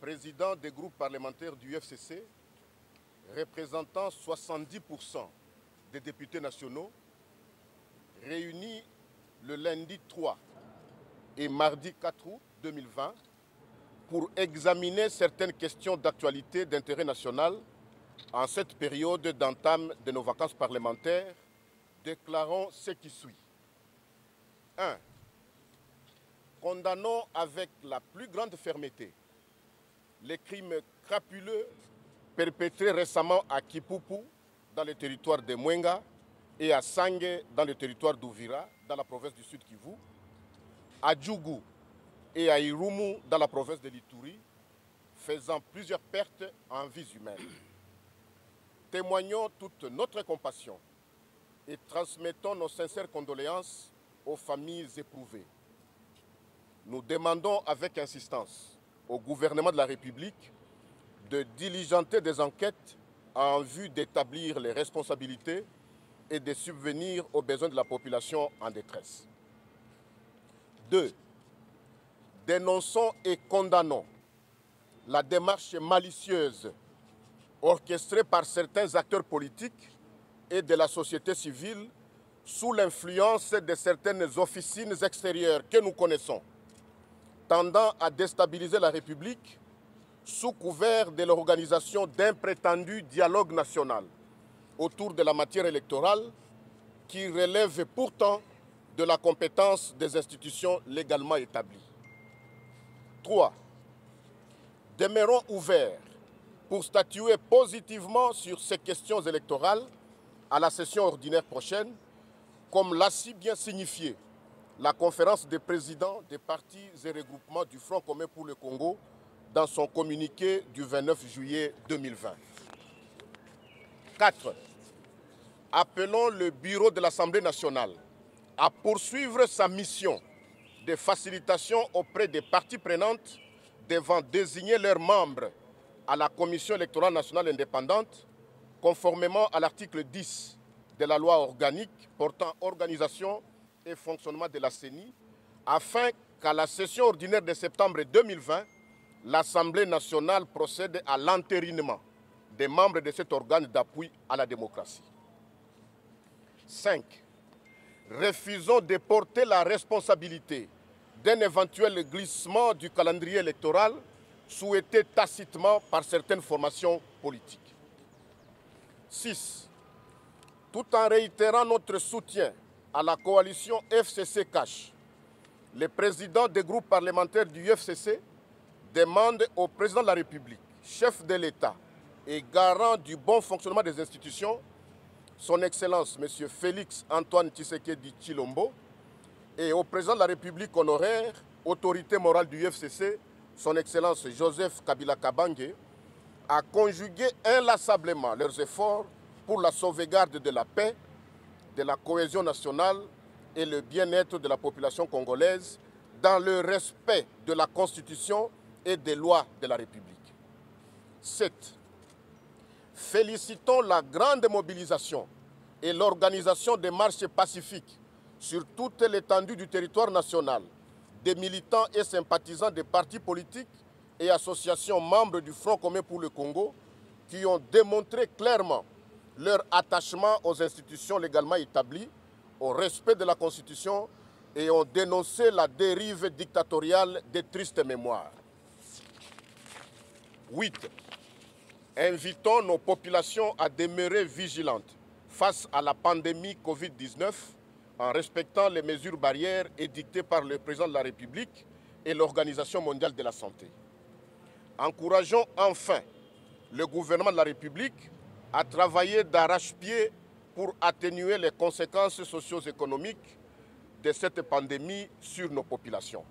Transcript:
président des groupes parlementaires du UFCC, représentant 70% des députés nationaux, réunis le lundi 3 et mardi 4 août 2020 pour examiner certaines questions d'actualité d'intérêt national en cette période d'entame de nos vacances parlementaires, déclarons ce qui suit. 1. Condamnons avec la plus grande fermeté les crimes crapuleux perpétrés récemment à Kipupu, dans le territoire de Mwenga, et à Sange, dans le territoire d'Uvira, dans la province du Sud Kivu, à Djougou et à Irumu, dans la province de l'Ituri, faisant plusieurs pertes en vies humaines. Témoignons toute notre compassion et transmettons nos sincères condoléances aux familles éprouvées. Nous demandons avec insistance au gouvernement de la République de diligenter des enquêtes en vue d'établir les responsabilités et de subvenir aux besoins de la population en détresse. 2. Dénonçons et condamnons la démarche malicieuse orchestrée par certains acteurs politiques et de la société civile sous l'influence de certaines officines extérieures que nous connaissons, tendant à déstabiliser la République sous couvert de l'organisation d'un prétendu dialogue national autour de la matière électorale qui relève pourtant de la compétence des institutions légalement établies. 3. Demeurons ouverts pour statuer positivement sur ces questions électorales à la session ordinaire prochaine, comme l'a si bien signifié la conférence des présidents des partis et regroupements du Front commun pour le Congo dans son communiqué du 29 juillet 2020. 4. Appelons le bureau de l'Assemblée nationale à poursuivre sa mission de facilitation auprès des parties prenantes devant désigner leurs membres à la Commission électorale nationale indépendante, conformément à l'article 10 de la loi organique portant organisation et fonctionnement de la CENI, afin qu'à la session ordinaire de septembre 2020, l'Assemblée nationale procède à l'entérinement des membres de cet organe d'appui à la démocratie. 5. Refusons de porter la responsabilité d'un éventuel glissement du calendrier électoral souhaité tacitement par certaines formations politiques. 6. Tout en réitérant notre soutien à la coalition FCC-CACH, les présidents des groupes parlementaires du UFCC demandent au président de la République, chef de l'État et garant du bon fonctionnement des institutions, son Excellence M. Félix Antoine Tshisekedi Tshilombo, et au président de la République honoraire, autorité morale du UFCC, son Excellence Joseph Kabila Kabange, à conjuguer inlassablement leurs efforts pour la sauvegarde de la paix, de la cohésion nationale et le bien-être de la population congolaise dans le respect de la Constitution et des lois de la République. 7. Félicitons la grande mobilisation et l'organisation des marches pacifiques sur toute l'étendue du territoire national des militants et sympathisants des partis politiques et associations membres du Front commun pour le Congo qui ont démontré clairement leur attachement aux institutions légalement établies, au respect de la Constitution et ont dénoncé la dérive dictatoriale des tristes mémoires. 8. Invitons nos populations à demeurer vigilantes face à la pandémie Covid-19 en respectant les mesures barrières édictées par le président de la République et l'Organisation mondiale de la santé. Encourageons enfin le gouvernement de la République à travailler d'arrache-pied pour atténuer les conséquences socio-économiques de cette pandémie sur nos populations.